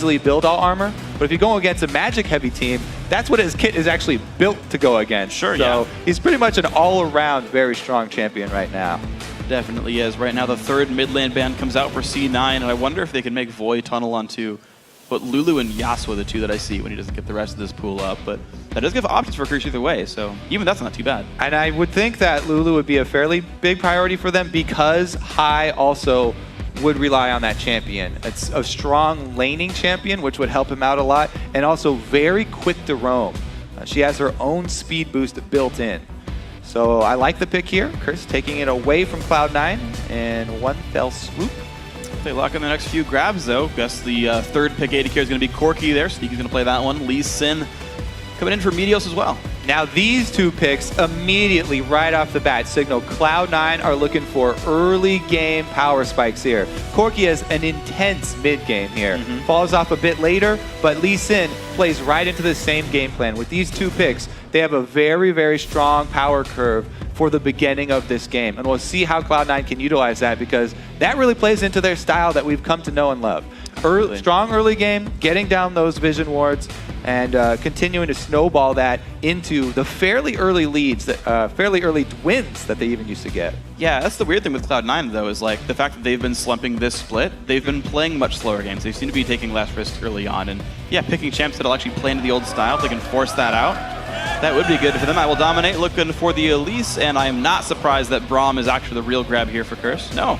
easily build all armor, but if you go against a magic heavy team, that's what his kit is actually built to go against. Sure, so yeah. he's pretty much an all-around very strong champion right now. Definitely is. Right now the third mid lane ban comes out for C9, and I wonder if they can make Void tunnel on 2. But Lulu and Yasuo are the two that I see when he doesn't get the rest of this pool up. But that does give options for Curse either way, so even that's not too bad. And I would think that Lulu would be a fairly big priority for them because Hai also would rely on that champion. It's a strong laning champion, which would help him out a lot, and also very quick to roam. She has her own speed boost built in. So I like the pick here. Curse taking it away from Cloud9 in one fell swoop. They lock in the next few grabs, though. Guess the third pick AD carry is going to be Corki there. Sneaky's going to play that one. Lee Sin coming in for Meteos as well. Now these two picks immediately, right off the bat, signal Cloud9 are looking for early game power spikes here. Corki has an intense mid game here. Falls off a bit later, but Lee Sin plays right into the same game plan. With these two picks, they have a very, very strong power curve for the beginning of this game. And we'll see how Cloud9 can utilize that because that really plays into their style that we've come to know and love. Strong early game, getting down those vision wards, and continuing to snowball that into the fairly early leads, fairly early wins that they even used to get. Yeah, that's the weird thing with Cloud9, though, is like the fact that they've been slumping this split. They've been playing much slower games. They seem to be taking less risk early on, and yeah, picking champs that'll actually play into the old style. If they can force that out, that would be good for them. I will dominate, looking for the Elise, and I am not surprised that Braum is actually the real grab here for Curse. No.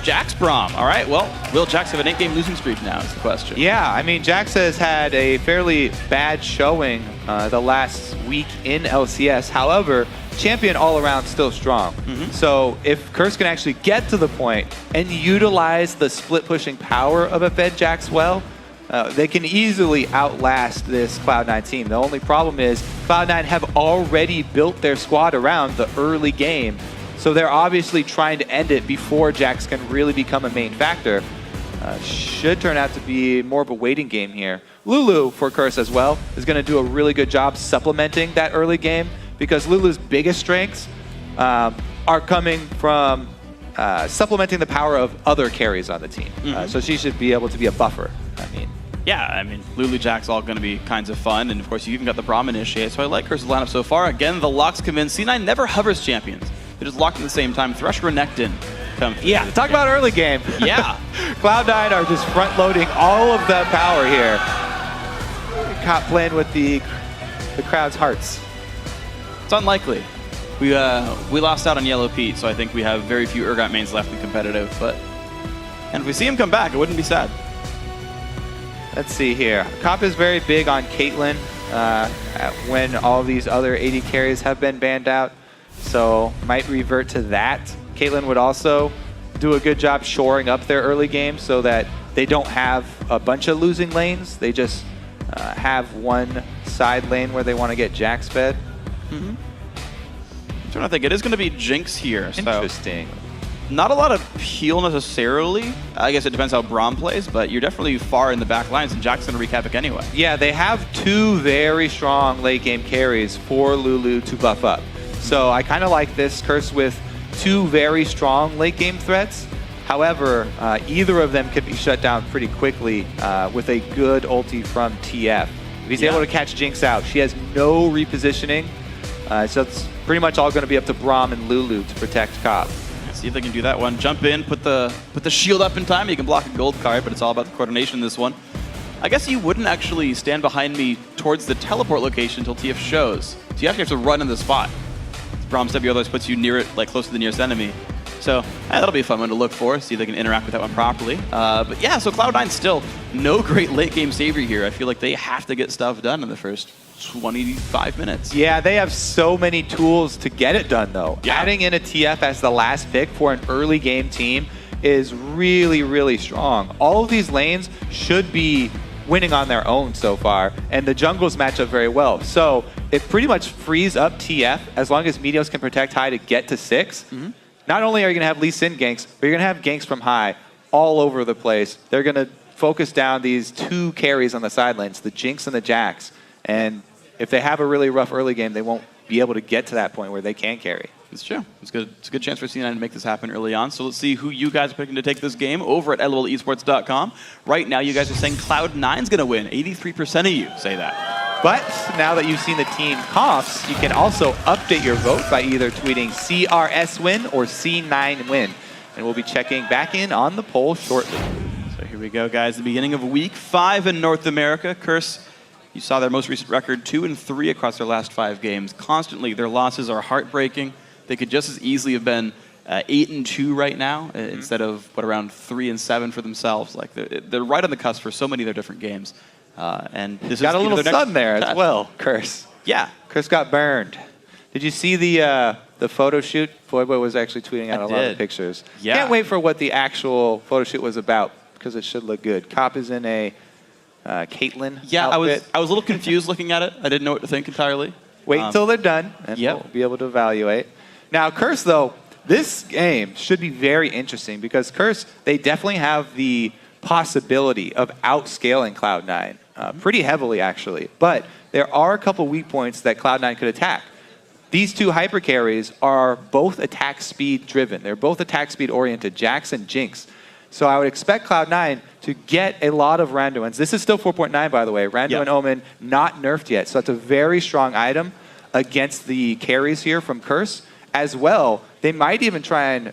Jax Braum. All right, well, will Jax have an 8-game losing streak now is the question. Yeah, I mean, Jax has had a fairly bad showing the last week in LCS. However, champion all around still strong. So if Curse can actually get to the point and utilize the split pushing power of a fed Jax well, they can easily outlast this Cloud9 team. The only problem is Cloud9 have already built their squad around the early game. So they're obviously trying to end it before Jax can really become a main factor. Should turn out to be more of a waiting game here. Lulu, for Curse as well, is going to do a really good job supplementing that early game because Lulu's biggest strengths are coming from supplementing the power of other carries on the team. So she should be able to be a buffer, Yeah, I mean, Lulu Jack's all going to be kinds of fun, and of course you even got the Braum initiate, so I like Curse's lineup so far. Again, the locks come in. C9 never hovers champions. They just locked at the same time. Thresh Renekton come. Yeah, talk about early game. Yeah. Cloud9 are just front-loading all of that power here. Caught playing with the crowd's hearts. It's unlikely. We lost out on Yellow Pete, so I think we have very few Urgot mains left in competitive, and if we see him come back, it wouldn't be sad. Let's see here. Cop is very big on Caitlyn when all these other AD carries have been banned out, so might revert to that. Caitlyn would also do a good job shoring up their early game so that they don't have a bunch of losing lanes. They just have one side lane where they want to get Jax fed. I'm trying to think. It is going to be Jinx here. Interesting. So not a lot of peel necessarily. I guess it depends how Braum plays, but you're definitely far in the back lines, and Jack's going to wreak havoc anyway. Yeah, they have two very strong late game carries for Lulu to buff up. So I kind of like this Curse with two very strong late game threats. However, either of them could be shut down pretty quickly with a good ulti from TF. If he's able to catch Jinx out, she has no repositioning. So it's pretty much all going to be up to Braum and Lulu to protect Cop. See if they can do that one. Jump in, put the shield up in time. You can block a gold card, but it's all about the coordination in this one. I guess you wouldn't actually stand behind me towards the teleport location until TF shows. So you actually have to run in the spot. Braum's W otherwise puts you near it, like close to the nearest enemy. So that'll be a fun one to look for, see if they can interact with that one properly. But yeah, so Cloud9 still no great late game savior here. I feel like they have to get stuff done in the first 25 minutes. Yeah, they have so many tools to get it done, though. Yeah. Adding in a TF as the last pick for an early game team is really, really strong. All of these lanes should be winning on their own so far, and the jungles match up very well. So it pretty much frees up TF as long as Meteos can protect Hai to get to 6. Not only are you going to have Lee Sin ganks, but you're going to have ganks from Hai all over the place. They're going to focus down these two carries on the side lanes, the Jinx and the Jax. And if they have a really rough early game, they won't be able to get to that point where they can carry. It's true. It's good. It's a good chance for C9 to make this happen early on. So let's see who you guys are picking to take this game over at lolesports.com. Right now, you guys are saying Cloud9's going to win. 83% of you say that. But now that you've seen the team comps, you can also update your vote by either tweeting CRS win or C9 win. And we'll be checking back in on the poll shortly. So here we go, guys. The beginning of week 5 in North America. Curse, you saw their most recent record, 2-3 across their last 5 games. Constantly, their losses are heartbreaking. They could just as easily have been 8-2 right now instead of around 3-7 for themselves. Like they're right on the cusp for so many of their different games. And this got a little sun there test. as well, Curse. Yeah, Curse got burned. Did you see the photo shoot? Voidboy was actually tweeting out a lot of pictures. Yeah. Can't wait for what the actual photo shoot was about because it should look good. Cop is in a Caitlyn outfit. I was a little confused looking at it. I didn't know what to think entirely. Wait until they're done, and we'll be able to evaluate. Now, Curse, though, this game should be very interesting because Curse, they definitely have the possibility of outscaling Cloud9 pretty heavily, actually. But there are a couple weak points that Cloud9 could attack. These two hyper carries are both attack speed driven. They're both attack speed oriented, Jax and Jinx. So I would expect Cloud9 to get a lot of Randuins. This is still 4.9, by the way. Randuin Omen not nerfed yet. So that's a very strong item against the carries here from Curse. As well, they might even try and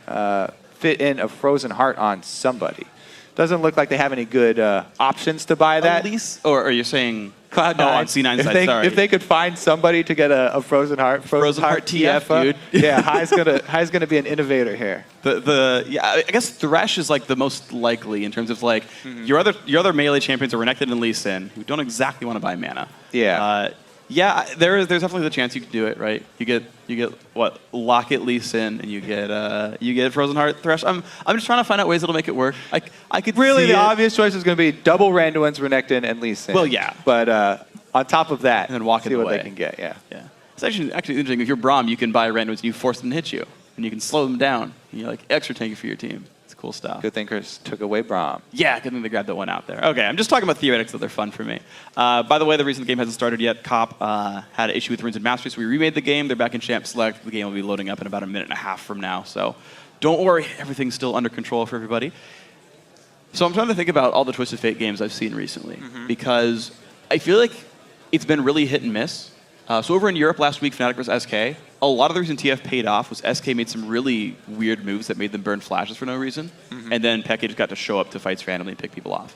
fit in a Frozen Heart on somebody. Doesn't look like they have any good options to buy that. At least, or are you saying Cloud9 on C9 side? Sorry. If they could find somebody to get a Frozen Heart, Frozen Heart TF, dude. Yeah, High's gonna be an innovator here. I guess Thresh is like the most likely in terms of like your other melee champions are Renekton and Lee Sin, who don't exactly want to buy mana. Yeah. There's definitely the chance you could do it, right? You get what, Locket, Lee Sin, and you get Frozen Heart Thresh. I'm just trying to find out ways that'll make it work. I could really see the obvious choice is going to be double Randuin's, Renekton, and Lee Sin. Well, yeah, but on top of that, and then walk see it what away. they can get. Yeah. It's actually interesting. If you're Braum, you can buy Randuins and you force them to hit you, and you can slow them down. And you're like extra tanky for your team. Cool stuff. Good thing Chris took away Braum. Yeah, good thing they grabbed that one out there. Okay, I'm just talking about theoretics that they're fun for me. By the way, the reason the game hasn't started yet, Cop had an issue with Runes and Mastery, so we remade the game. They're back in Champ Select. The game will be loading up in about a minute and a half from now. So don't worry, everything's still under control for everybody. So I'm trying to think about all the Twisted Fate games I've seen recently because I feel like it's been really hit and miss. So over in Europe last week, Fnatic versus SK, a lot of the reason TF paid off was SK made some really weird moves that made them burn flashes for no reason. And then Peke just got to show up to fights randomly and pick people off.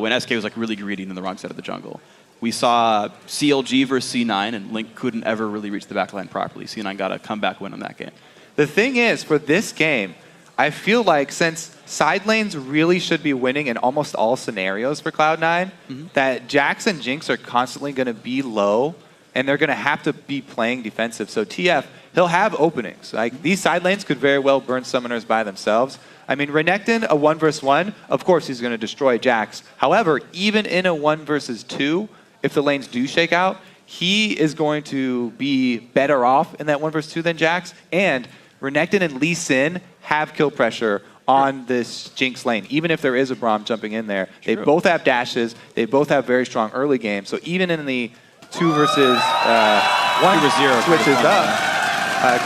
When SK was like really greedy and in the wrong side of the jungle. We saw CLG versus C9, and Link couldn't ever really reach the backline properly. C9 got a comeback win on that game. The thing is, for this game, I feel like since side lanes really should be winning in almost all scenarios for Cloud9, that Jax and Jinx are constantly going to be low, and they're going to have to be playing defensive. So TF, he'll have openings. Like these side lanes could very well burn summoners by themselves. I mean, Renekton, a 1 versus 1, of course he's going to destroy Jax. However, even in a 1 versus 2, if the lanes do shake out, he is going to be better off in that 1 versus 2 than Jax. And Renekton and Lee Sin have kill pressure on this Jinx lane, even if there is a Braum jumping in there. They both have dashes. They both have very strong early game. So even in the 2 versus 1 versus 0 switches up,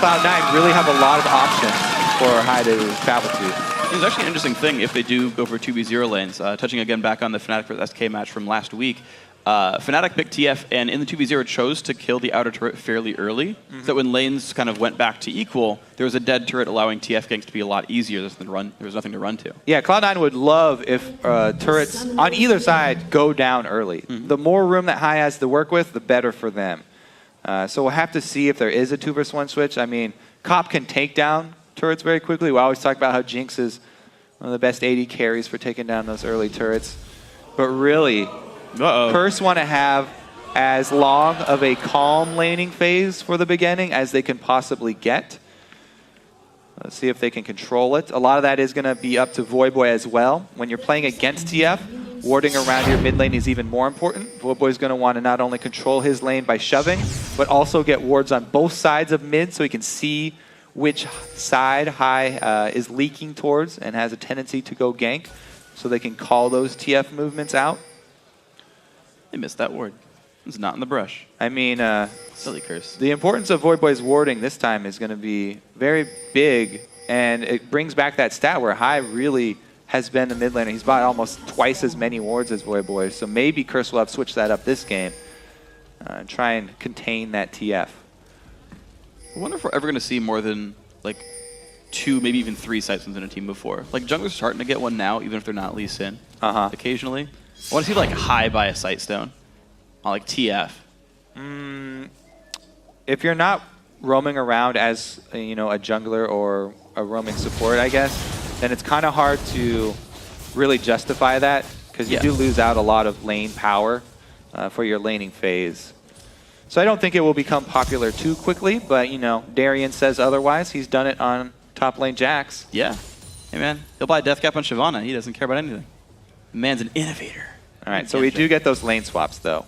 Cloud9 really have a lot of options for High to travel to. It's actually an interesting thing if they do go for 2v0 lanes. Touching again back on the Fnatic vs SK match from last week, Fnatic picked TF, and in the 2v0 chose to kill the outer turret fairly early, so that when lanes kind of went back to equal, there was a dead turret allowing TF ganks to be a lot easier. There was nothing to run to. Yeah, Cloud9 would love if turrets on either side go down early. The more room that High has to work with, the better for them. So we'll have to see if there is a 2 versus 1 switch. I mean, Cop can take down turrets very quickly. We always talk about how Jinx is one of the best AD carries for taking down those early turrets. But really, Curse want to have as long of a calm laning phase for the beginning as they can possibly get. Let's see if they can control it. A lot of that is going to be up to Voidboy as well. When you're playing against TF, warding around your mid lane is even more important. Voidboy's going to want to not only control his lane by shoving, but also get wards on both sides of mid so he can see which side High is leaking towards and has a tendency to go gank, so they can call those TF movements out. They missed that ward. It's not in the brush. I mean, Silly Curse. the importance of Void Boy's warding this time is going to be very big, and it brings back that stat where High really has been the mid laner. He's bought almost twice as many wards as Void Boy, so maybe Curse will have switched that up this game and try and contain that TF. I wonder if we're ever going to see more than like 2, maybe even 3 sight stones in a team before. Like junglers are starting to get one now, even if they're not Lee Sin. Occasionally, I want to see like High by a sight stone on like TF. If you're not roaming around as a jungler or a roaming support, I guess, then it's kind of hard to really justify that because you do lose out a lot of lane power for your laning phase. So I don't think it will become popular too quickly, but Darian says otherwise. He's done it on top lane Jax. Yeah. Hey man, he'll buy Death Cap on Shyvana. He doesn't care about anything. The man's an innovator. All right, so we do get those lane swaps though.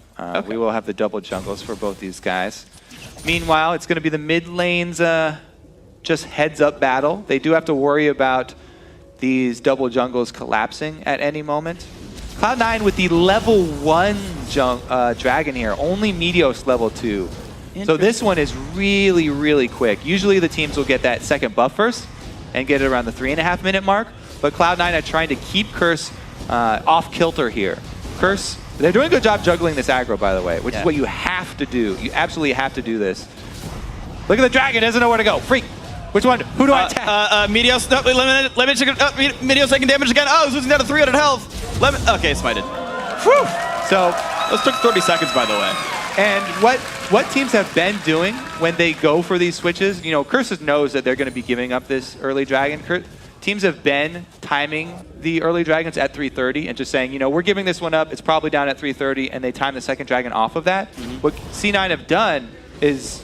We will have the double jungles for both these guys. Meanwhile, it's going to be the mid lanes just heads up battle. They do have to worry about these double jungles collapsing at any moment. Cloud9 with the level 1 dragon here, only Meteos level 2. So this one is really, really quick. Usually the teams will get that second buff first and get it around the 3.5 minute mark, but Cloud9 are trying to keep Curse off kilter here. Curse, they're doing a good job juggling this aggro, by the way, which is what you have to do. You absolutely have to do this. Look at the dragon, doesn't know where to go. Freak. Which one? Who do I attack? Meteos, no, Meteos taking damage again. Oh, he's losing down to 300 health. Okay, smited. Whew. So those took 30 seconds, by the way. And what teams have been doing when they go for these switches, Curses knows that they're going to be giving up this early dragon. Teams have been timing the early dragons at 330 and just saying, we're giving this one up. It's probably down at 330, and they time the second dragon off of that. What C9 have done is,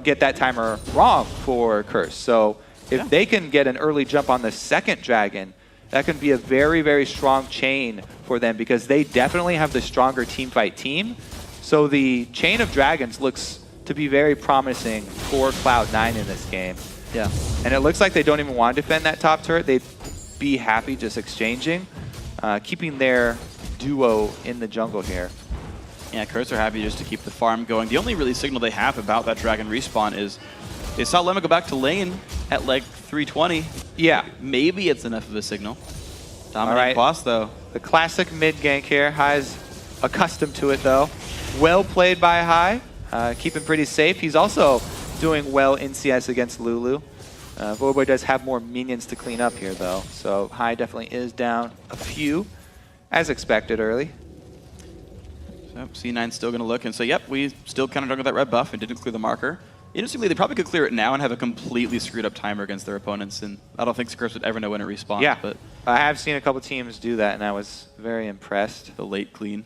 get that timer wrong for Curse. So if they can get an early jump on the second dragon, that can be a very, very strong chain for them because they definitely have the stronger teamfight team. So the chain of dragons looks to be very promising for Cloud9 in this game. Yeah. And it looks like they don't even want to defend that top turret. They'd be happy just exchanging, keeping their duo in the jungle here. Yeah, Curse are happy just to keep the farm going. The only really signal they have about that dragon respawn is they saw Lemma go back to lane at like 320. Yeah. Maybe it's enough of a signal. Dominant boss, though. The classic mid gank here. High's accustomed to it, though. Well played by High. Keeping pretty safe. He's also doing well in CS against Lulu. Void Boy does have more minions to clean up here, though. So High definitely is down a few, as expected early. So C9's still going to look and say, yep, we still kind of jungled that red buff and didn't clear the marker. Interestingly, they probably could clear it now and have a completely screwed up timer against their opponents, and I don't think Curse would ever know when it respawns. Yeah, but I have seen a couple teams do that, and I was very impressed. The late clean.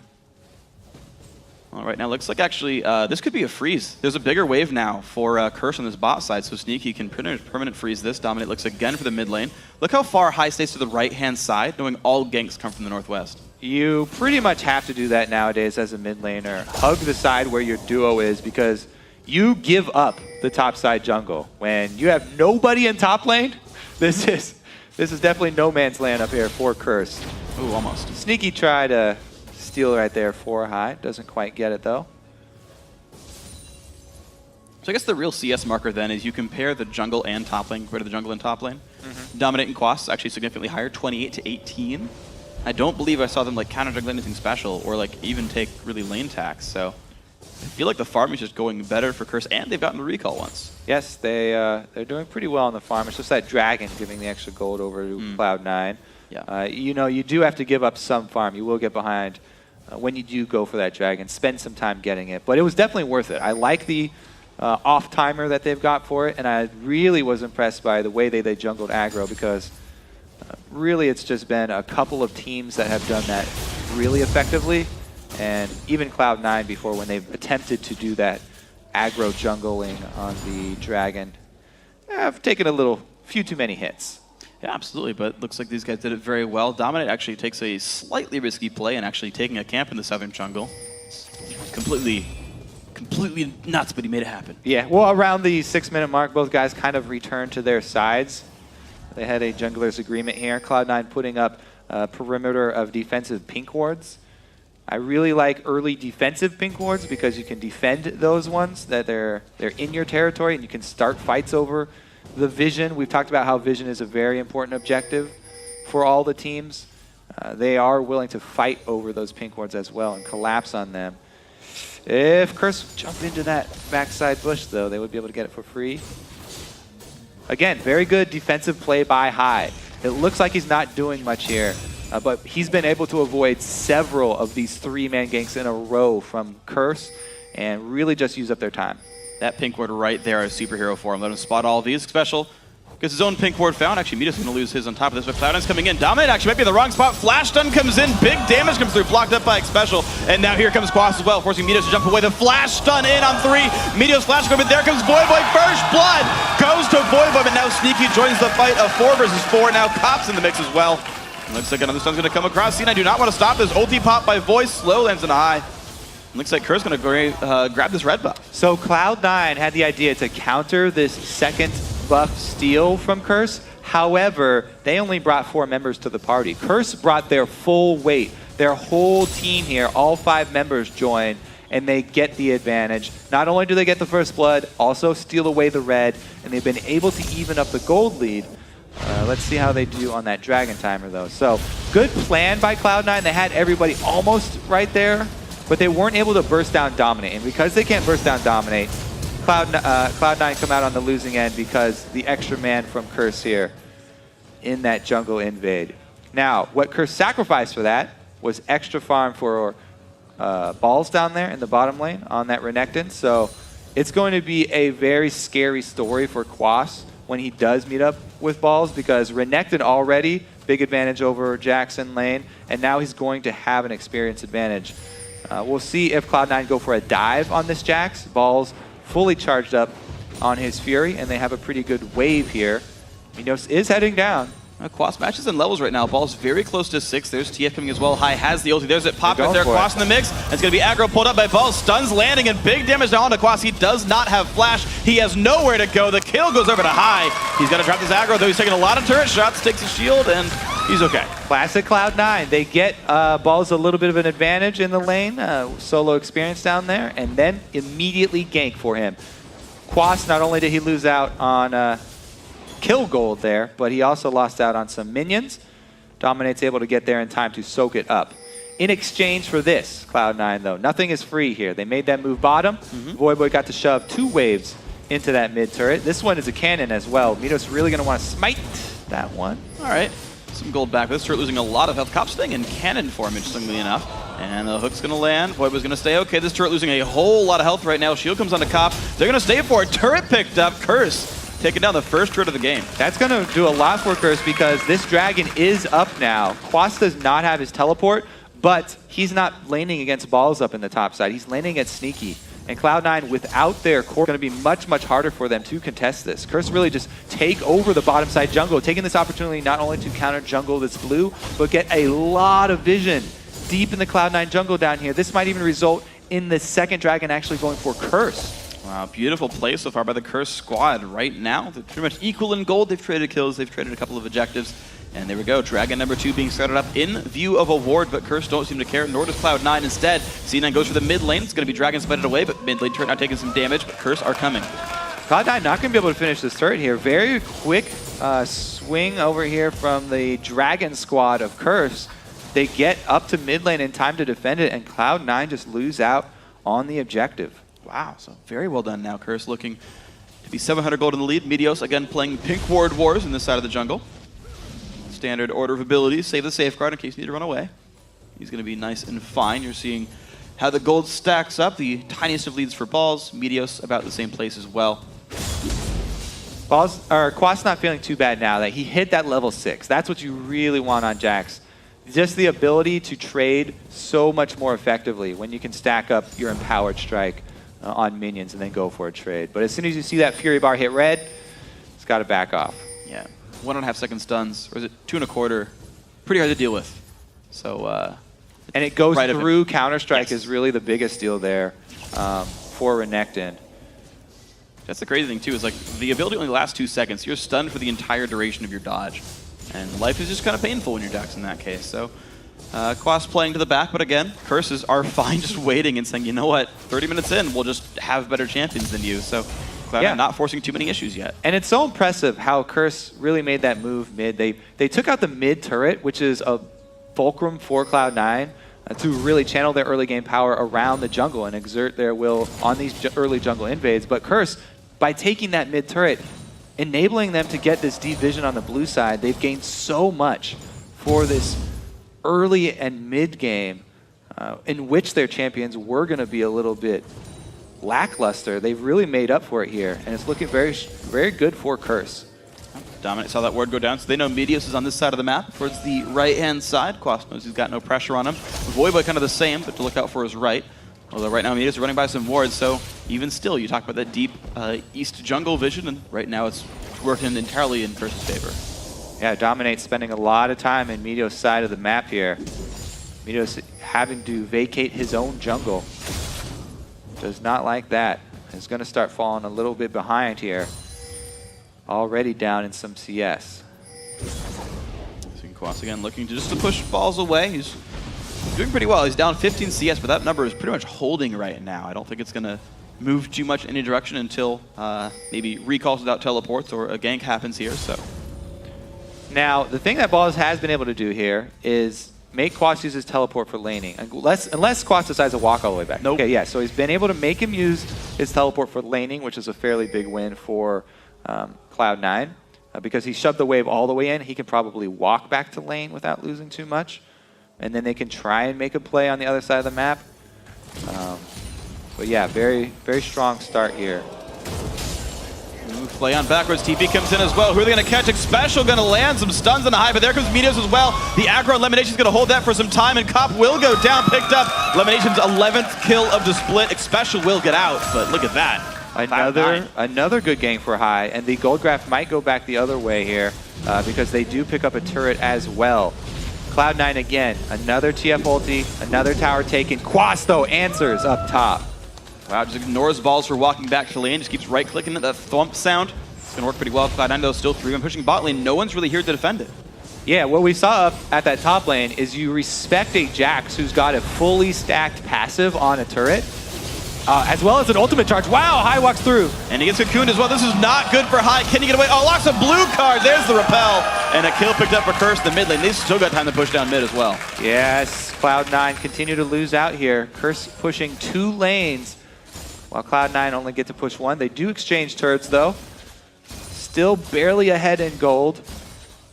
All right, now looks like actually this could be a freeze. There's a bigger wave now for Curse on this bot side, so Sneaky can permanent freeze this. Dominate looks again for the mid lane. Look how far High stays to the right-hand side, knowing all ganks come from the northwest. You pretty much have to do that nowadays as a mid laner. Hug the side where your duo is because you give up the top side jungle. When you have nobody in top lane, this is definitely no man's land up here for Curse. Ooh, almost. Sneaky tried to steal right there for High. Doesn't quite get it, though. So I guess the real CS marker then is you compare the jungle and top lane, compared to the jungle and top lane. Dominate and Quas actually significantly higher, 28 to 18. I don't believe I saw them like counter jungle anything special or like even take really lane tax. So I feel like the farm is just going better for Curse, and they've gotten the recall once. Yes, they're doing pretty well on the farm. It's just that dragon giving the extra gold over to Cloud9. Yeah. You do have to give up some farm. You will get behind when you do go for that dragon. Spend some time getting it, but it was definitely worth it. I like the off timer that they've got for it, and I really was impressed by the way they jungled aggro because really it's just been a couple of teams that have done that really effectively, and even Cloud9 before when they've attempted to do that aggro jungling on the dragon have taken a few too many hits. Yeah, absolutely, but looks like these guys did it very well. Dominate actually takes a slightly risky play and actually taking a camp in the southern jungle. Completely nuts, but he made it happen. Yeah, well, around the 6-minute mark, both guys kind of returned to their sides. They had a jungler's agreement here. Cloud9 putting up a perimeter of defensive pink wards. I really like early defensive pink wards because you can defend those ones that they're in your territory, and you can start fights over the vision. We've talked about how vision is a very important objective for all the teams. They are willing to fight over those pink wards as well and collapse on them. If Curse jump into that backside bush, though, they would be able to get it for free. Again, very good defensive play by High. It looks like he's not doing much here. But he's been able to avoid several of these three-man ganks in a row from Curse and really just use up their time. That pink ward right there is superhero for him. Let him spot all of these. Special gets his own pink ward found. Actually, Mita's going to lose his on top of this, but Cloud9's coming in. Dominate actually might be in the wrong spot. Flash stun comes in. Big damage comes through. Blocked up by Special. And now here comes Quas as well, forcing Mitos to jump away. The flash stun in on 3. Mitos flash go, but there comes Voyboy. First blood goes to Voyboy, but now Sneaky joins the fight of 4 versus 4. Now Cop's in the mix as well. Looks like another stun's going to come across. C9 do not want to stop this. Ulti pop by Voice. Slow lands in a High. Looks like Curse going to grab this red buff. So Cloud9 had the idea to counter this second buff steal from Curse. However, they only brought 4 members to the party. Curse brought their full weight. Their whole team here, all 5 members join, and they get the advantage. Not only do they get the first blood, also steal away the red, and they've been able to even up the gold lead. Let's see how they do on that Dragon Timer, though. So, good plan by Cloud9. They had everybody almost right there, but they weren't able to burst down Dominate. And because they can't burst down Dominate, Cloud9 come out on the losing end because the extra man from Curse here in that jungle invade. Now, what Curse sacrificed for that was extra farm for balls down there in the bottom lane on that Renekton. So, it's going to be a very scary story for Quas when he does meet up with balls, because Renekton already big advantage over Jackson lane, and now he's going to have an experience advantage. We'll see if Cloud9 go for a dive on this Jax. Balls fully charged up on his Fury, and they have a pretty good wave here. Minos is heading down. Quas matches in levels right now. Ball's very close to 6. There's TF coming as well. High has the ulti. There's it pop right there. Quas in the mix. And it's going to be aggro pulled up by Ball. Stuns landing and big damage down onto Quas. He does not have flash. He has nowhere to go. The kill goes over to High. He's going to drop this aggro, though he's taking a lot of turret shots. Takes his shield, and he's okay. Classic Cloud9. They get Balls a little bit of an advantage in the lane. Solo experience down there. And then immediately gank for him. Quas, not only did he lose out on kill gold there, but he also lost out on some minions. Dominate's able to get there in time to soak it up. In exchange for this, Cloud9, though, nothing is free here. They made that move bottom. Voyboy got to shove 2 waves into that mid turret. This one is a cannon as well. Mitos really going to want to smite that one. All right. Some gold back. This turret losing a lot of health. Cop staying in cannon form, interestingly enough. And the hook's going to land. Voyboy's going to stay okay. This turret losing a whole lot of health right now. Shield comes onto Cop. They're going to stay for it. Turret picked up. Curse taking down the first turret of the game. That's going to do a lot for Curse because this dragon is up now. Quas does not have his teleport, but he's not laning against balls up in the top side. He's laning against Sneaky. And Cloud9, without their core, going to be much, much harder for them to contest this. Curse really just take over the bottom side jungle, taking this opportunity not only to counter jungle that's blue, but get a lot of vision deep in the Cloud9 jungle down here. This might even result in the second dragon actually going for Curse. Wow, beautiful play so far by the Curse squad right now. They're pretty much equal in gold. They've traded kills. They've traded a couple of objectives. And there we go. Dragon number 2 being started up in view of a ward, but Curse don't seem to care, nor does Cloud9 instead. C9 goes for the mid lane. It's going to be Dragon spited away, but mid lane turret now taking some damage, but Curse are coming. Cloud9 not going to be able to finish this turret here. Very quick swing over here from the Dragon squad of Curse. They get up to mid lane in time to defend it, and Cloud9 just lose out on the objective. Wow, so very well done now. Curse looking to be 700 gold in the lead. Meteos again playing Pink Ward Wars in this side of the jungle. Standard order of abilities. Save the safeguard in case you need to run away. He's going to be nice and fine. You're seeing how the gold stacks up. The tiniest of leads for Balls. Meteos about the same place as well. Quas not feeling too bad now that he hit that level 6. That's what you really want on Jax. Just the ability to trade so much more effectively when you can stack up your Empowered Strike on minions and then go for a trade. But as soon as you see that Fury bar hit red, it's got to back off. Yeah, 1.5 second stuns, or is it 2 1/4? Pretty hard to deal with. So, and it goes right through Counter-Strike yes. is really the biggest deal there for Renekton. That's the crazy thing too, is like the ability only lasts 2 seconds. You're stunned for the entire duration of your dodge. And life is just kind of painful when you're Jax in that case. So Quas playing to the back, but again, Curses are fine just waiting and saying, you know what, 30 minutes in, we'll just have better champions than you. So Cloud9 not forcing too many issues yet. And it's so impressive how Curse really made that move mid. They took out the mid turret, which is a fulcrum for Cloud9, to really channel their early game power around the jungle and exert their will on these early jungle invades. But Curse, by taking that mid turret, enabling them to get this deep vision on the blue side, they've gained so much for this early and mid game in which their champions were going to be a little bit lackluster. They've really made up for it here, and it's looking very, very good for Curse. Dominant saw that ward go down, so they know Meteos is on this side of the map, towards the right-hand side. Quas knows he's got no pressure on him. Voiboy kind of the same, but to look out for his right. Although right now Meteos is running by some wards, so even still, you talk about that deep east jungle vision, and right now it's working entirely in Curse's favor. Yeah, Dominate's spending a lot of time in Meteos' side of the map here. Meteos having to vacate his own jungle. Does not like that. Is going to start falling a little bit behind here. Already down in some CS. Seeing Quas again looking to just to push balls away. He's doing pretty well. He's down 15 CS, but that number is pretty much holding right now. I don't think it's going to move too much in any direction until maybe recalls without teleports or a gank happens here. So now, the thing that Balls has been able to do here is make Quas use his teleport for laning, unless Quas decides to walk all the way back. Nope. Okay, yeah, so he's been able to make him use his teleport for laning, which is a fairly big win for Cloud9. Because he shoved the wave all the way in, he can probably walk back to lane without losing too much. And then they can try and make a play on the other side of the map. But yeah, very, very strong start here. Play on backwards. TP comes in as well. Who are they going to catch? Xpecial going to land some stuns on the high, but there comes Meteos as well. The aggro Elimination's going to hold that for some time, and Cop will go down, picked up. Elimination's 11th kill of the split. Xpecial will get out, but look at that. Another good game for High, and the gold graph might go back the other way here because they do pick up a turret as well. Cloud9 again, another TF ulti, another tower taken. Quas though answers up top. Wow, just ignores balls for walking back to lane, just keeps right-clicking at that thump sound. It's going to work pretty well. Cloud9 though still 3-1 pushing bot lane. No one's really here to defend it. Yeah, what we saw up at that top lane is you respect a Jax who's got a fully stacked passive on a turret, as well as an ultimate charge. Wow, High walks through. And he gets cocooned as well. This is not good for High. Can he get away? Oh, locks a blue card. There's the repel. And a kill picked up for Curse in the mid lane. They've still got time to push down mid as well. Yes, Cloud9 continue to lose out here. Curse pushing 2 lanes, while Cloud9 only get to push 1. They do exchange turrets though. Still barely ahead in gold.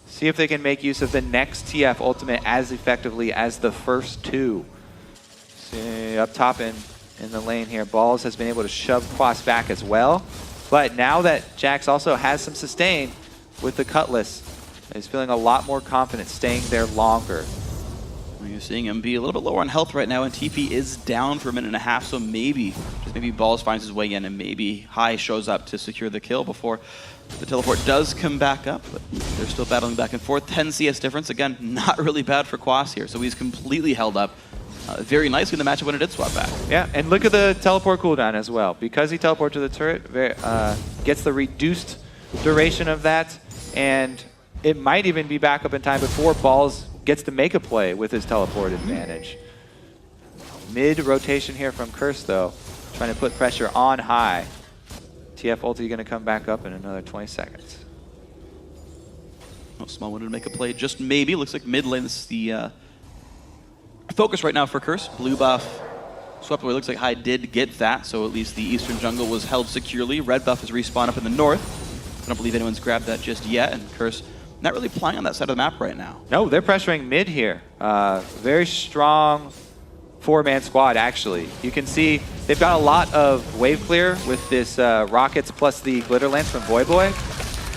See if they can make use of the next TF ultimate as effectively as the first 2. See, up top in the lane here, Balls has been able to shove Quas back as well. But now that Jax also has some sustain with the Cutlass, he's feeling a lot more confident staying there longer. You're seeing him be a little bit lower on health right now, and TP is down for a minute and a half, so maybe Balls finds his way in, and maybe High shows up to secure the kill before the teleport does come back up, but they're still battling back and forth. 10 CS difference, again, not really bad for Quas here, so he's completely held up very nicely in the matchup when it did swap back. Yeah, and look at the teleport cooldown as well. Because he teleported to the turret, gets the reduced duration of that, and it might even be back up in time before Balls gets to make a play with his teleport advantage. Mid rotation here from Curse though, trying to put pressure on High. TF ulti going to come back up in another 20 seconds. Oh, Small wanted to make a play, just maybe. Looks like mid lane is the focus right now for Curse. Blue buff swept away. Looks like High did get that, so at least the eastern jungle was held securely. Red buff is respawned up in the north. I don't believe anyone's grabbed that just yet, and Curse not really playing on that side of the map right now. No, they're pressuring mid here. Very strong 4-man squad, actually. You can see they've got a lot of wave clear with this rockets plus the glitter lance from Voiboy.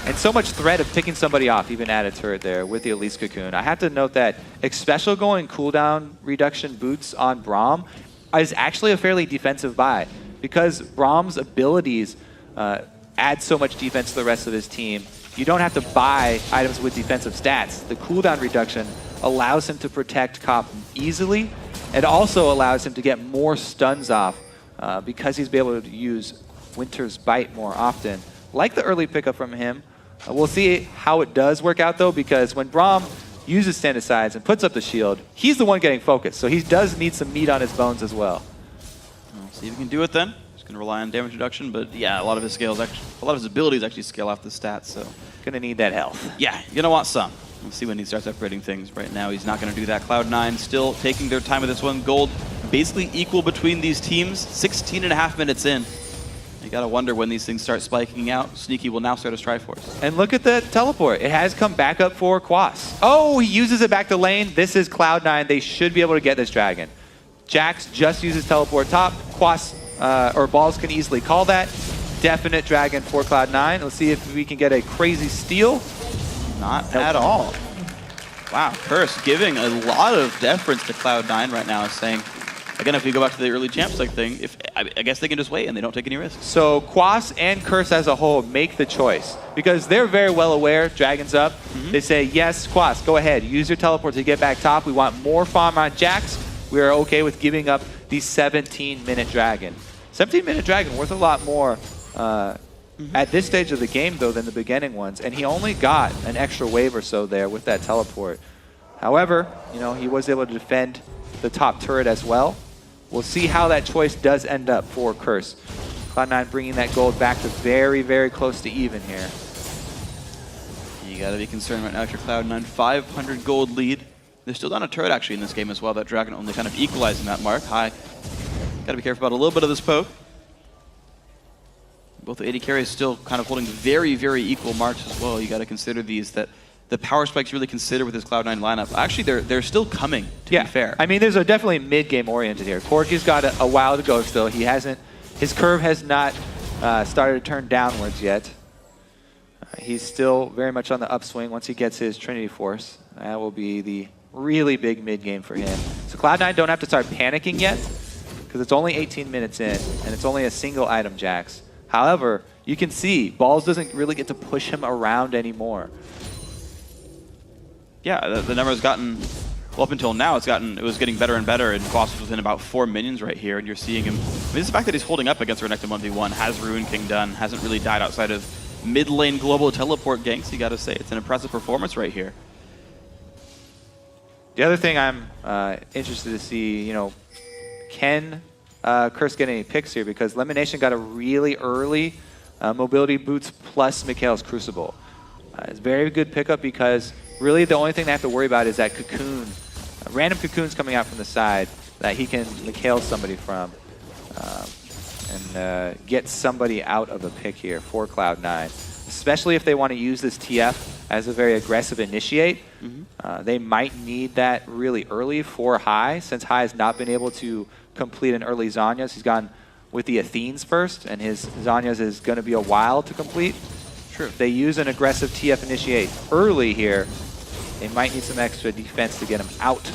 And so much threat of picking somebody off, even at a turret there with the Elise Cocoon. I have to note that Xpecial going cooldown reduction boots on Braum is actually a fairly defensive buy, because Braum's abilities add so much defense to the rest of his team. You don't have to buy items with defensive stats. The cooldown reduction allows him to protect Cop easily, and also allows him to get more stuns off because he's able to use Winter's Bite more often. Like the early pickup from him. We'll see how it does work out though, because when Braum uses stand asides and puts up the shield, he's the one getting focused. So he does need some meat on his bones as well. We'll see if he can do it then. He's going to rely on damage reduction, but yeah, a lot of his abilities actually scale off the stats. So Gonna need that health. yeah, you're gonna want some. We'll see when he starts upgrading things. Right now, he's not going to do that. Cloud9 still taking their time with this one. Gold basically equal between these teams. 16.5 minutes in. You gotta wonder when these things start spiking out. Sneaky will now start his Triforce. And look at the teleport. It has come back up for Quas. Oh, he uses it back to lane. This is Cloud9. They should be able to get this dragon. Jax just uses teleport top. Quas or Balls can easily call that. Definite dragon for Cloud9. Let's see if we can get a crazy steal. Not at all. Wow, Curse giving a lot of deference to Cloud9 right now, saying, again, if we go back to the early champs like thing, I guess they can just wait and they don't take any risks. So Quas and Curse as a whole make the choice because they're very well aware Dragon's up. They say, yes, Quas, go ahead. Use your teleport to get back top. We want more farm on Jax. We are okay with giving up the 17-minute Dragon. 17-minute Dragon worth a lot more at this stage of the game, though, than the beginning ones. And he only got an extra wave or so there with that teleport. However, you know, he was able to defend the top turret as well. We'll see how that choice does end up for Curse. Cloud9 bringing that gold back to very, very close to even here. You gotta be concerned right now if you're Cloud9. 500 gold lead. They're still down a turret actually in this game as well. That Dragon only kind of equalizing that mark. High. Gotta be careful about a little bit of this poke. Both the AD carries still kind of holding very, very equal marks as well. You gotta consider these that the power spikes really consider with this Cloud9 lineup. Actually, they're still coming, to be fair. I mean, there's a definitely mid-game oriented here. Corky's got a while to go still. He hasn't, his curve has not started to turn downwards yet. He's still very much on the upswing once he gets his Trinity Force. That will be the really big mid-game for him. So Cloud9 don't have to start panicking yet because it's only 18 minutes in and it's only a single item Jax. However, you can see Balls doesn't really get to push him around anymore. Yeah, the number has gotten, well, up until now, it was getting better and better, and Quas was within about 4 minions right here, and you're seeing him. I mean, it's the fact that he's holding up against Renekton 1v1, has Ruin King done, hasn't really died outside of mid-lane global teleport ganks, you gotta say. It's an impressive performance right here. The other thing I'm interested to see, you know, can Curse get any picks here? Because Lemonation got a really early mobility boots plus Mikhail's Crucible. It's a very good pickup because really the only thing they have to worry about is that cocoon, random cocoons coming out from the side that he can Mikhail somebody from and get somebody out of a pick here for Cloud9. Especially if they want to use this TF as a very aggressive initiate. They might need that really early for High, since High has not been able to complete an early Zhonya's. He's gone with the Athenes first, and his Zhonya's is going to be a while to complete. True. If they use an aggressive TF initiate early here, they might need some extra defense to get him out.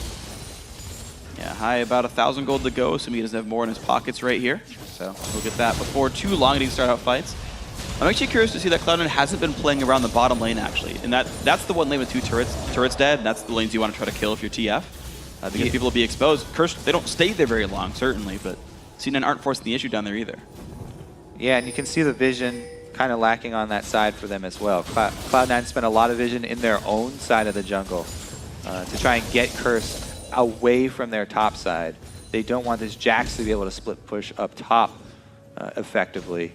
Yeah, High about 1,000 gold to go, assuming he doesn't have more in his pockets right here. So we'll get that before too long and he can start out fights. I'm actually curious to see that Cloud9 hasn't been playing around the bottom lane, actually. And that's the one lane with 2 turrets dead, and that's the lanes you want to try to kill if you're TF. Because people will be exposed. Curse, they don't stay there very long, certainly, but C9 aren't forcing the issue down there either. Yeah, and you can see the vision kind of lacking on that side for them as well. Cloud9 spent a lot of vision in their own side of the jungle to try and get Curse away from their top side. They don't want this Jax to be able to split push up top effectively.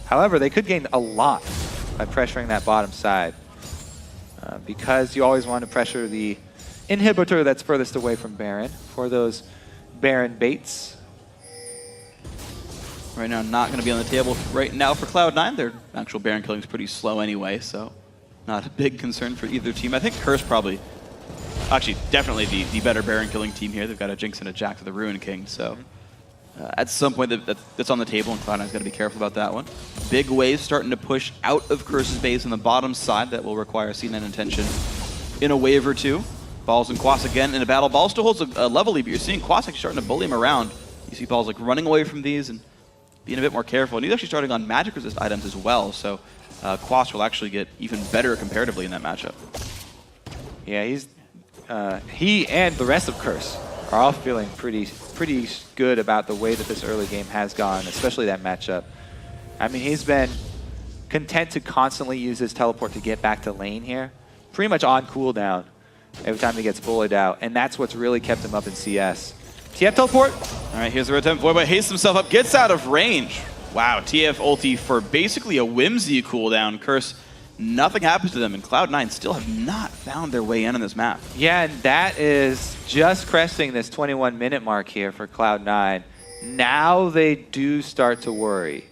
However, they could gain a lot by pressuring that bottom side because you always want to pressure the inhibitor that's furthest away from Baron for those Baron baits. Right now, not going to be on the table right now for Cloud9. Their actual Baron killing is pretty slow anyway, so not a big concern for either team. I think Curse probably, actually, definitely the better Baron killing team here. They've got a Jinx and a Jack to the Ruin King, so at some point that's on the table, and Cloud9's got to be careful about that one. Big waves starting to push out of Curse's base on the bottom side. That will require C9 intention in a wave or two. Balls and Quas again in a battle. Balls still holds a level lead, but you're seeing Quas actually starting to bully him around. You see Balls like running away from these and being a bit more careful. And he's actually starting on magic resist items as well, so Quas will actually get even better comparatively in that matchup. Yeah, he and the rest of Curse are all feeling pretty good about the way that this early game has gone, especially that matchup. I mean, he's been content to constantly use his teleport to get back to lane here. pretty much on cooldown every time he gets bullied out, and that's what's really kept him up in CS. TF teleport. All right, here's the attempt. Voidboy hastes himself up, gets out of range. Wow, TF ulti for basically a whimsy cooldown. Curse, nothing happens to them, and Cloud9 still have not found their way in on this map. Yeah, and that is just cresting this 21-minute mark here for Cloud9. Now they do start to worry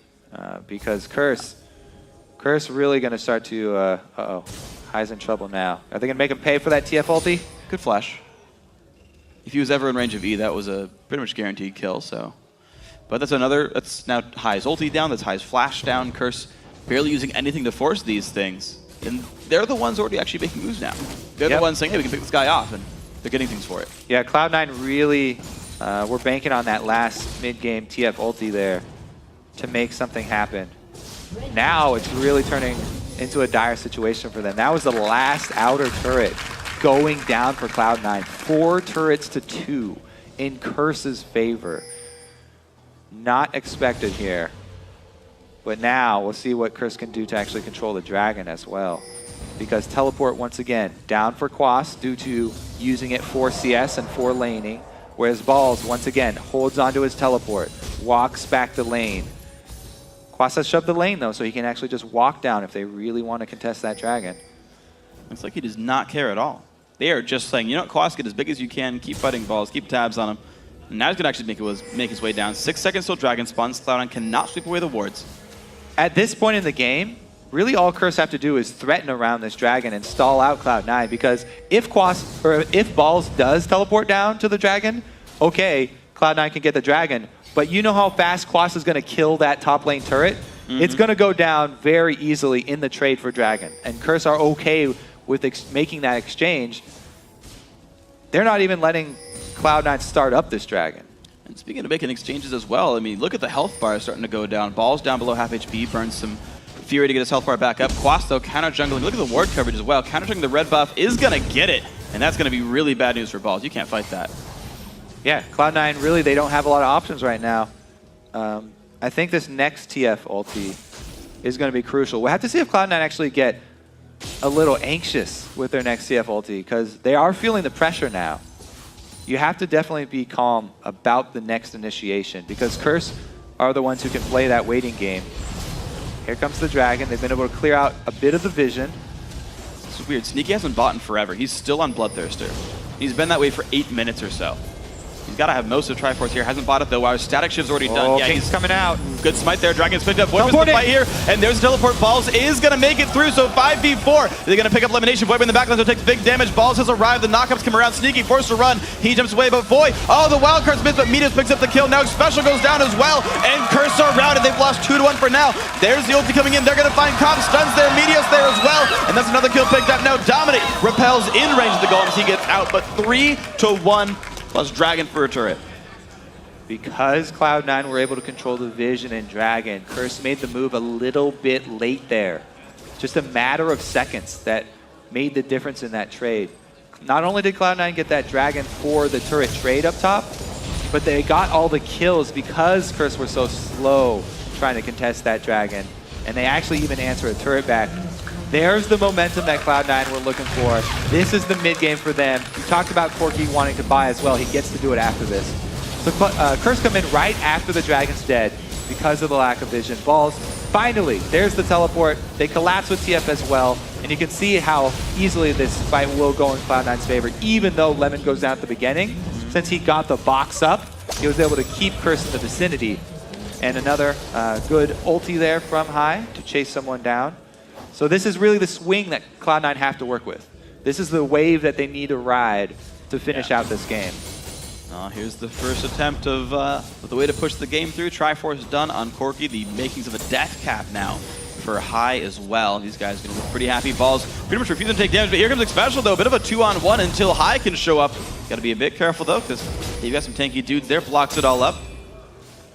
because Curse really going to start to, uh-oh, High's in trouble now. Are they going to make him pay for that TF ulti? Good flash. If he was ever in range of E, that was a pretty much guaranteed kill, so. But that's now High's ulti down, that's High's flash down, Curse barely using anything to force these things. And they're the ones already actually making moves now. They're the ones saying, hey, we can pick this guy off, and they're getting things for it. Yeah, Cloud9 really, we're banking on that last mid-game TF ulti there to make something happen. Now it's really turning into a dire situation for them. That was the last outer turret going down for Cloud9. 4 turrets to 2 in Curse's favor. Not expected here. But now we'll see what Curse can do to actually control the dragon as well. Because teleport once again down for Quas due to using it for CS and for laning. Whereas Balls once again holds onto his teleport, walks back the lane. Quas has shoved the lane though, so he can actually just walk down if they really want to contest that dragon. Looks like he does not care at all. They are just saying, you know what, Quas, get as big as you can, keep fighting Balls, keep tabs on him. And now he's going to actually make his way down. 6 seconds till dragon spawns. Cloud9 cannot sweep away the wards. At this point in the game, really all Curse have to do is threaten around this dragon and stall out Cloud9, because if Balls does teleport down to the dragon, okay, Cloud9 can get the dragon, but you know how fast Quas is going to kill that top lane turret? It's going to go down very easily in the trade for dragon, and Curse are okay with making that exchange. They're not even letting Cloud9 start up this dragon. And speaking of making exchanges as well, I mean, look at the health bar starting to go down. Balls down below half HP, burns some Fury to get his health bar back up. Quas, though, counter-jungling. Look at the ward coverage as well. Counter-jungling the red buff is going to get it, and that's going to be really bad news for Balls. You can't fight that. Yeah, Cloud9, really, they don't have a lot of options right now. I think this next TF ulti is going to be crucial. We'll have to see if Cloud9 actually get a little anxious with their next TF ulti, because they are feeling the pressure now. You have to definitely be calm about the next initiation, because Curse are the ones who can play that waiting game. Here comes the dragon. They've been able to clear out a bit of the vision. It's weird. Sneaky hasn't bought in forever. He's still on Bloodthirster. He's been that way for 8 minutes or so. He's got to have most of Triforce here. Hasn't bought it though. Wow, Static Shift's already done. Yeah, he's coming out. Good smite there. Dragon's picked up. Voidman's the fight here. And there's teleport. Balls is going to make it through. So 5v4. They're going to pick up elimination. Voidman in the backline, so takes big damage. Balls has arrived. The knockups come around. Sneaky forced to run. He jumps away, but Void. Oh, the wild card's missed, but Meteos picks up the kill. Now Special goes down as well. And Curse are routed. They've lost 2-1 for now. There's the ulti coming in. They're going to find Cobb. Stuns there. Meteos there as well. And that's another kill picked up. Now Dominate repels in range of the golems. He gets out, but 3-1 plus Dragon for a turret. Because Cloud9 were able to control the vision and dragon, Curse made the move a little bit late there. Just a matter of seconds that made the difference in that trade. Not only did Cloud9 get that dragon for the turret trade up top, but they got all the kills because Curse were so slow trying to contest that dragon. And they actually even answered a turret back. There's the momentum that Cloud9 were looking for. This is the mid game for them. We talked about Corki wanting to buy as well. He gets to do it after this. So Curse come in right after the dragon's dead because of the lack of vision. Balls, finally, there's the teleport. They collapse with TF as well, and you can see how easily this fight will go in Cloud9's favor, even though Lemon goes down at the beginning. Since he got the box up, he was able to keep Curse in the vicinity. And another good ulti there from High to chase someone down. So this is really the swing that Cloud9 have to work with. This is the wave that they need to ride to finish out this game. Here's the first attempt of the way to push the game through. Triforce done on Corki. The makings of a death cap now for High as well. These guys are going to look pretty happy. Balls pretty much refusing to take damage, but here comes Special though. A bit of a 2-on-1 until High can show up. Got to be a bit careful though, because you've got some tanky dudes there. Blocks it all up.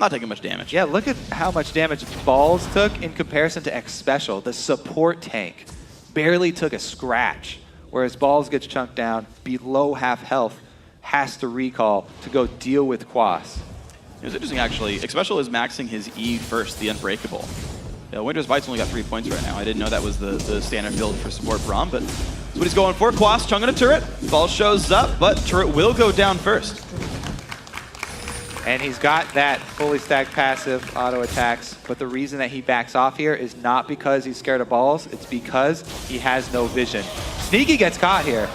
Not taking much damage. Yeah, look at how much damage Balls took in comparison to X Special. The support tank barely took a scratch, whereas Balls gets chunked down below half health. Has to recall to go deal with Quas. It was interesting actually. X Special is maxing his E first, the Unbreakable. Winter's Bite's only got 3 points right now. I didn't know that was the standard build for support Braum, but what he's going for. Quas chunking a turret. Ball shows up, but turret will go down first. And he's got that fully stacked passive auto attacks, but the reason that he backs off here is not because he's scared of balls, it's because he has no vision. Sneaky gets caught here.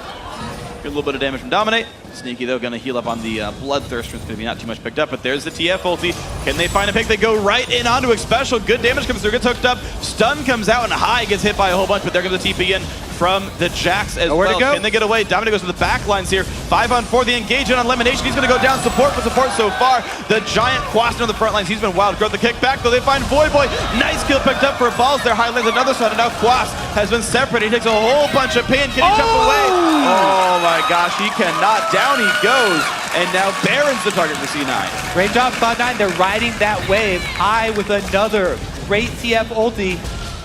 Get a little bit of damage from Dominate. Sneaky, though, going to heal up on the Bloodthirster. It's going to be not too much picked up, but there's the TF ulti. Can they find a pick? They go right in onto a special. Good damage comes through, gets hooked up. Stun comes out, and High gets hit by a whole bunch, but there goes the TP in from the Jax as well. Can they get away? Dominate goes to the back lines here. 5-on-4, the engagement on Elimination. He's going to go down. Support for support so far. The giant Quas on the front lines. He's been wild. Growth the kickback, though they find Voyboy. Nice kill picked up for balls there. High lands another shot, and now Quas has been separated. He takes a whole bunch of pain. Can he jump away? Oh my gosh, he cannot. Down he goes. And now Baron's the target for C9. Great job, Cloud9. They're riding that wave. High with another great TF ulti.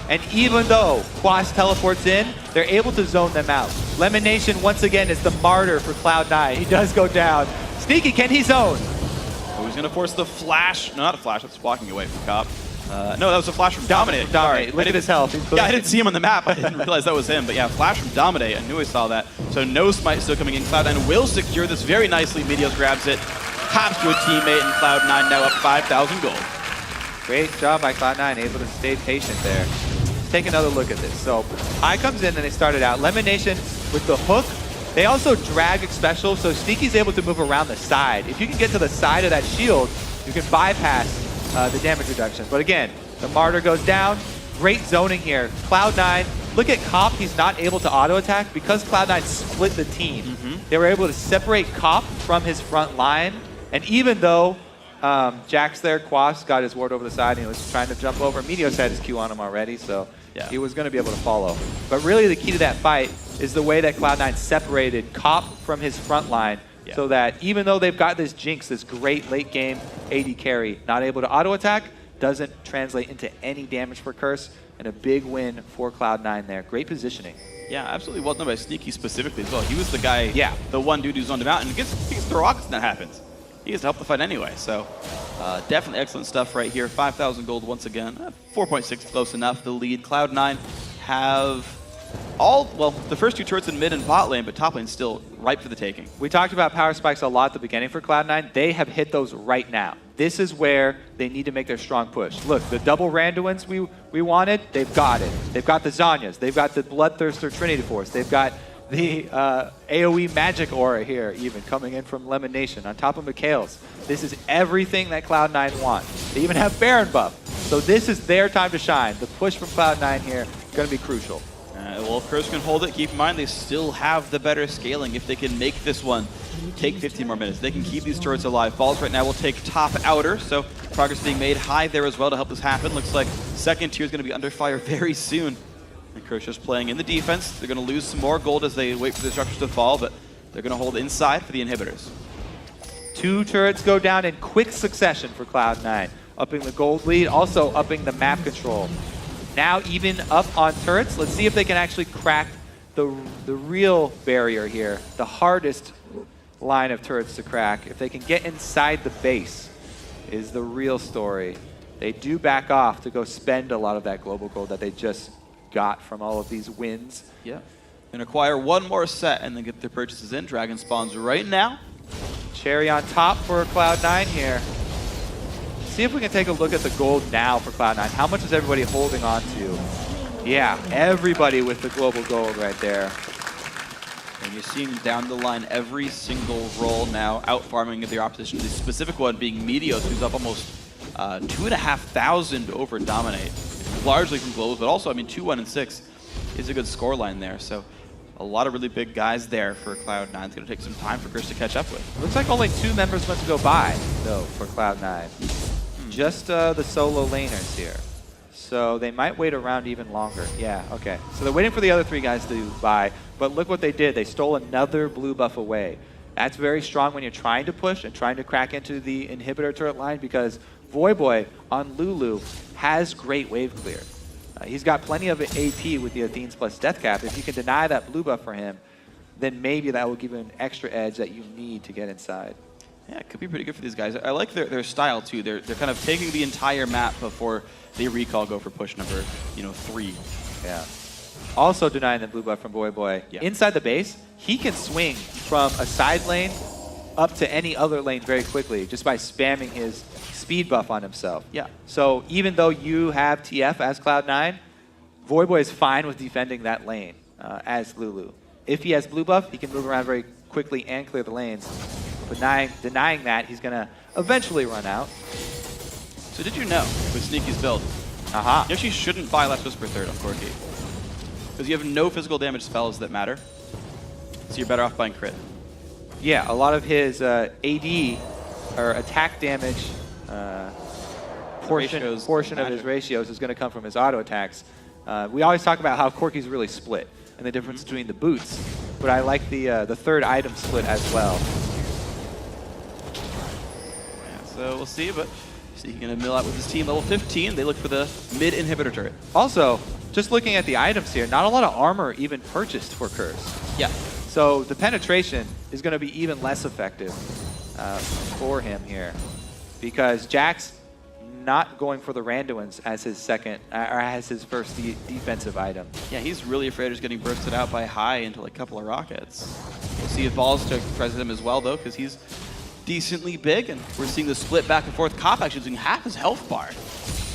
And even though Quas teleports in, they're able to zone them out. Lemonation, once again, is the martyr for Cloud9. He does go down. Sneaky, can he zone? Oh, he's going to force the flash. No, not a flash. That's walking away from Cop. No, that was a flash from Dominate. Dominate. Look at his health. Yeah, I didn't see him on the map. I didn't realize that was him. But yeah, flash from Dominate. I knew I saw that. So no smite still coming in. Cloud9 will secure this very nicely. Meteos grabs it. Hops to a teammate, and Cloud9 now up 5,000 gold. Great job by Cloud9, able to stay patient there. Let's take another look at this. So High comes in and they started out. Lemonation with the hook. They also drag special, so Sneaky's able to move around the side. If you can get to the side of that shield, you can bypass the damage reduction. But again, the Martyr goes down. Great zoning here. Cloud9, look at Cop. He's not able to auto attack because Cloud9 split the team. They were able to separate Cop from his front line. And even though Jax there, Quas got his ward over the side and he was trying to jump over, Meteos had his Q on him already, so yeah, he was going to be able to follow. But really the key to that fight is the way that Cloud9 separated Cop from his front line, so that even though they've got this Jinx, this great late game AD carry, not able to auto attack, doesn't translate into any damage for Curse, and a big win for Cloud9 there. Great positioning. Yeah, absolutely well done by Sneaky specifically as well. He was the guy, the one dude who zoned him out, and he gets the rockets when that happens. He has to help the fight anyway, so definitely excellent stuff right here. 5,000 gold once again. 4.6 close enough. The lead. Cloud9 have the first two turrets in mid and bot lane, but top lane still ripe for the taking. We talked about power spikes a lot at the beginning for Cloud9. They have hit those right now. This is where they need to make their strong push. Look, the double Randuins we wanted, they've got it. They've got the Zhonya's. They've got the Bloodthirster Trinity Force. They've got the AoE magic aura here even coming in from Lemonation on top of Mikhail's. This is everything that Cloud9 wants. They even have Baron buff. So this is their time to shine. The push from Cloud9 here is going to be crucial. Well, if Curse can hold it, keep in mind they still have the better scaling. If they can make this one take 15 more minutes, they can keep these turrets alive. Balls right now will take top outer, so progress being made high there as well to help this happen. Looks like second tier is going to be under fire very soon. And Curse just playing in the defense. They're going to lose some more gold as they wait for the structures to fall, but they're going to hold inside for the inhibitors. 2 turrets go down in quick succession for Cloud9, upping the gold lead, also upping the map control. Now even up on turrets. Let's see if they can actually crack the real barrier here, the hardest line of turrets to crack. If they can get inside the base is the real story. They do back off to go spend a lot of that global gold that they just got from all of these wins. Yeah. And acquire one more set and then get their purchases in. Dragon spawns right now. Cherry on top for Cloud9 here. See if we can take a look at the gold now for Cloud9. How much is everybody holding on to? Yeah, everybody with the global gold right there. And you're seeing down the line every single roll now out farming of their opposition. The specific one being Meteos, who's up almost 2,500 over Dominate. Largely from globals, but also, I mean, 2-1 and 6 is a good scoreline there. So a lot of really big guys there for Cloud9. It's going to take some time for Chris to catch up with. Looks like only 2 members must go by, though, for Cloud9. Just the solo laners here. So they might wait around even longer. Yeah, okay. So they're waiting for the other 3 guys to buy, but look what they did. They stole another blue buff away. That's very strong when you're trying to push and trying to crack into the inhibitor turret line, because Voyboy on Lulu has great wave clear. He's got plenty of AP with the Athenes plus Death Cap. If you can deny that blue buff for him, then maybe that will give you an extra edge that you need to get inside. Yeah, it could be pretty good for these guys. I like their style too. They're kind of taking the entire map before they recall, go for push number 3. Yeah. Also denying the blue buff from Boy. Yeah. Inside the base, he can swing from a side lane up to any other lane very quickly just by spamming his speed buff on himself. Yeah. So even though you have TF as Cloud9, Boy is fine with defending that lane as Lulu. If he has blue buff, he can move around very quickly and clear the lanes. But denying that, he's going to eventually run out. So did you know, with Sneaky's build, Aha. you actually shouldn't buy Last Whisper third on Corki? Because you have no physical damage spells that matter. So you're better off buying crit. Yeah, a lot of his AD, or attack damage portion of his ratios is going to come from his auto attacks. We always talk about how Corki's really split and the difference between the boots, but I like the third item split as well. Yeah, so we'll see, but he's going to mill out with his team level 15. They look for the mid inhibitor turret. Also, just looking at the items here, not a lot of armor even purchased for Curse. Yeah. So the penetration is going to be even less effective for him here, because Jack's not going for the Randuins as his second, or as his first defensive item. Yeah, he's really afraid of just getting bursted out by High into like a couple of rockets. We'll see if Balls tries him as well, though, because he's decently big, and we're seeing the split back and forth. Cop actually using half his health bar.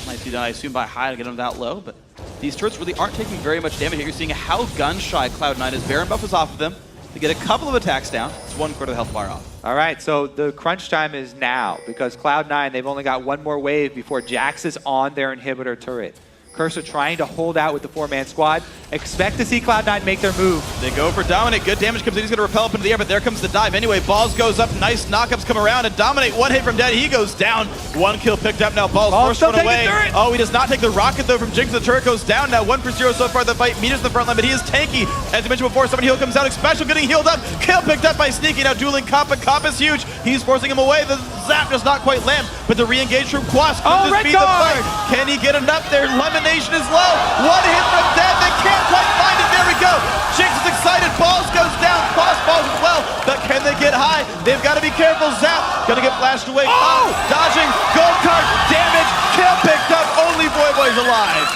Might be done, I assume, by High to get him that low, but these turrets really aren't taking very much damage here. You're seeing how gun-shy Cloud9 is. Baron buff is off of them. They get a couple of attacks down. It's 1/4 of the health bar off. All right, so the crunch time is now, because Cloud9, they've only got one more wave before Jax is on their inhibitor turret. Cursor trying to hold out with the 4-man squad. Expect to see Cloud9 make their move. They go for Dominate. Good damage comes in. He's going to repel up into the air, but there comes the dive. Anyway, Balls goes up. Nice knockups come around, and Dominate. One hit from Dead. He goes down. One kill picked up. Now Balls forced to run away. Oh, he does not take the rocket, though, from Jinx. The turret goes down. Now 1-for-0 so far. The fight meters in the front line, but he is tanky. As I mentioned before, Summon Heal comes out. Special getting healed up. Kill picked up by Sneaky. Now dueling Cop, but Cop is huge. He's forcing him away. The zap does not quite land, but the re-engage from Quas could just beat the fight. Can he get enough there? Lemonation is low. One hit from Dead. They can't quite find it. There we go. Jinx is excited. Balls goes down. Cross balls as well. But can they get High? They've got to be careful. Zap gonna get flashed away. Oh! Dodging. Gold card. Damage. Kill picked up. Only Boy's alive.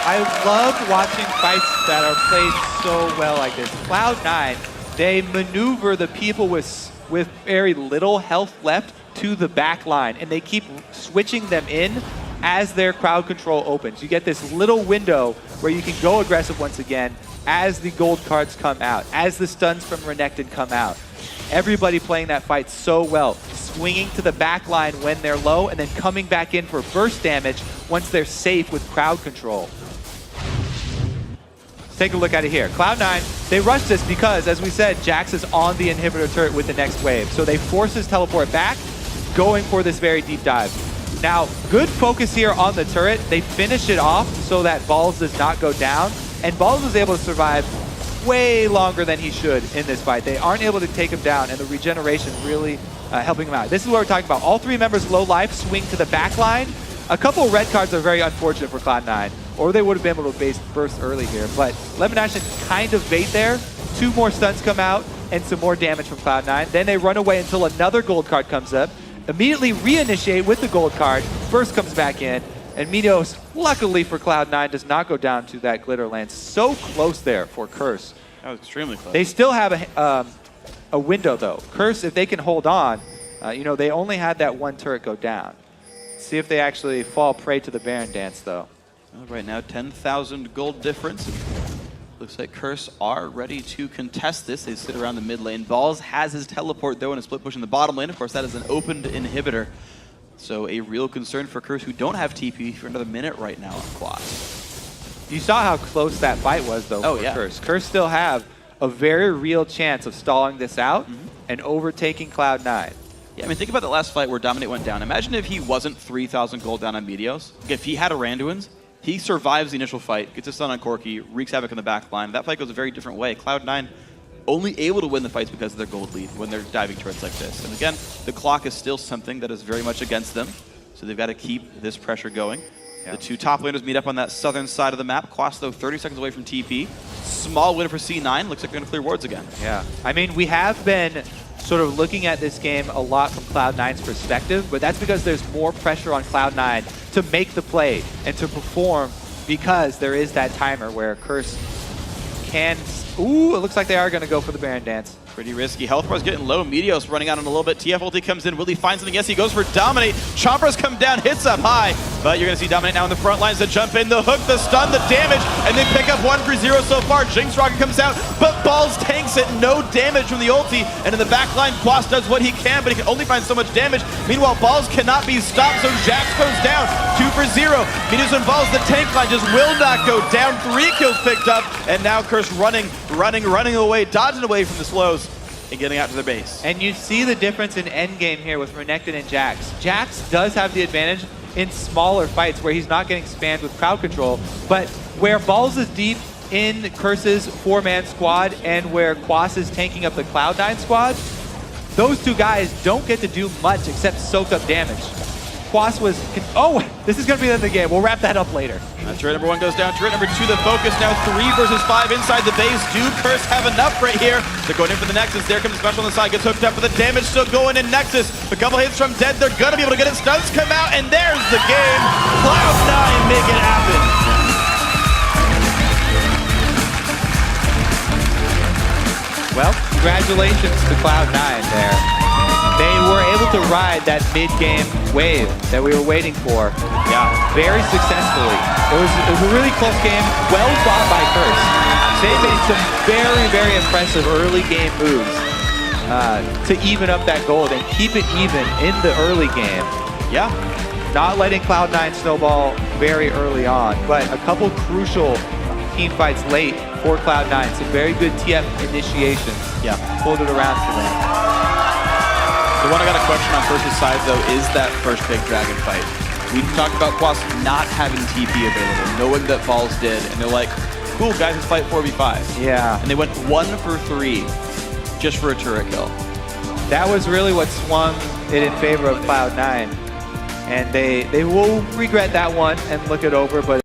I love watching fights that are played so well like this. Cloud9, they maneuver the people with very little health left to the back line, and they keep switching them in as their crowd control opens. You get this little window where you can go aggressive once again as the gold cards come out, as the stuns from Renekton come out. Everybody playing that fight so well, swinging to the back line when they're low, and then coming back in for burst damage once they're safe with crowd control. Let's take a look at it here. Cloud9, they rushed this because, as we said, Jax is on the inhibitor turret with the next wave. So they force his teleport back, going for this very deep dive. Now, good focus here on the turret. They finish it off so that Balls does not go down. And Balls was able to survive way longer than he should in this fight. They aren't able to take him down, and the regeneration really helping him out. This is what we're talking about. All three members low life swing to the back line. A couple red cards are very unfortunate for Cloud9, or they would have been able to burst early here. But Lemonation kind of bait there. 2 more stuns come out, and some more damage from Cloud9. Then they run away until another gold card comes up. Immediately reinitiate with the gold card. Burst comes back in, and Minos, luckily for Cloud9, does not go down to that glitter lance. So close there for Curse. That was extremely close. They still have a window, though. Curse, if they can hold on, you know, they only had that one turret go down. See if they actually fall prey to the Baron dance, though. Well, right now, 10,000 gold difference. Looks like Curse are ready to contest this. They sit around the mid lane. Balls has his teleport, though, and a split push in the bottom lane. Of course, that is an opened inhibitor. So a real concern for Curse, who don't have TP for another minute right now on Quas. You saw how close that fight was, though, for Curse. Curse still have a very real chance of stalling this out and overtaking Cloud9. Yeah, I mean, think about the last fight where Dominate went down. Imagine if he wasn't 3,000 gold down on Meteos. If he had a Randuin's, he survives the initial fight, gets a stun on Corki, wreaks havoc in the back line. That fight goes a very different way. Cloud9 only able to win the fights because of their gold lead when they're diving turrets like this. And again, the clock is still something that is very much against them. So they've got to keep this pressure going. Yeah. The 2 top laners meet up on that southern side of the map. Quas, though, 30 seconds away from TP. Small win for C9. Looks like they're going to clear wards again. Yeah. I mean, we have been sort of looking at this game a lot from Cloud9's perspective, but that's because there's more pressure on Cloud9 to make the play and to perform, because there is that timer where Curse can... Ooh, it looks like they are going to go for the Baron Dance. Pretty risky. Health bar's getting low. Meteos running out in a little bit. TF ulti comes in. Will he find something? Yes, he goes for Dominate. Chomper's come down, hits up high. But you're going to see Dominate now in the front lines to jump in. The hook, the stun, the damage, and they pick up 1-3-0 so far. Jinx Rocket comes out, but Balls tanks it. No damage from the ulti. And in the back line, Quas does what he can, but he can only find so much damage. Meanwhile, Balls cannot be stopped, so Jax goes down. 2-0. Meteos and Balls, the tank line just will not go down. 3 kills picked up, and now Curse running away, dodging away from the slows and getting out to their base. And you see the difference in endgame here with Renekton and Jax. Jax does have the advantage in smaller fights where he's not getting spammed with crowd control, but where Balls is deep in Curse's 4-man squad and where Quas is tanking up the Cloud9 squad, those two guys don't get to do much except soak up damage. Quas was... Oh, this is going to be the end of the game. We'll wrap that up later. Turret number 1 goes down. Turret number 2, the focus now 3 versus 5 inside the base. Do Curse have enough right here? They're going in for the Nexus. There comes the special on the side. Gets hooked up, but the damage still going in Nexus. A couple hits from Dead. They're going to be able to get it. Stuns come out, and there's the game. Cloud9 make it happen. Well, congratulations to Cloud9 there. They were able to ride that mid-game wave that we were waiting for. Yeah, very successfully. It was a really close game, well fought by Curse. They made some very, very impressive early game moves to even up that gold and keep it even in the early game. Yeah. Not letting Cloud9 snowball very early on, but a couple crucial team fights late for Cloud9. Some very good TF initiations. Yeah. Pulled it around for them. The one I got a question on Curse's side, though, is that first big dragon fight. We talked about Quas not having TP available, knowing that Balls did, and they're like, cool, guys, let's fight 4v5. Yeah. And they went 1 for 3 just for a turret kill. That was really what swung it in favor of Cloud9. And they will regret that one and look it over, but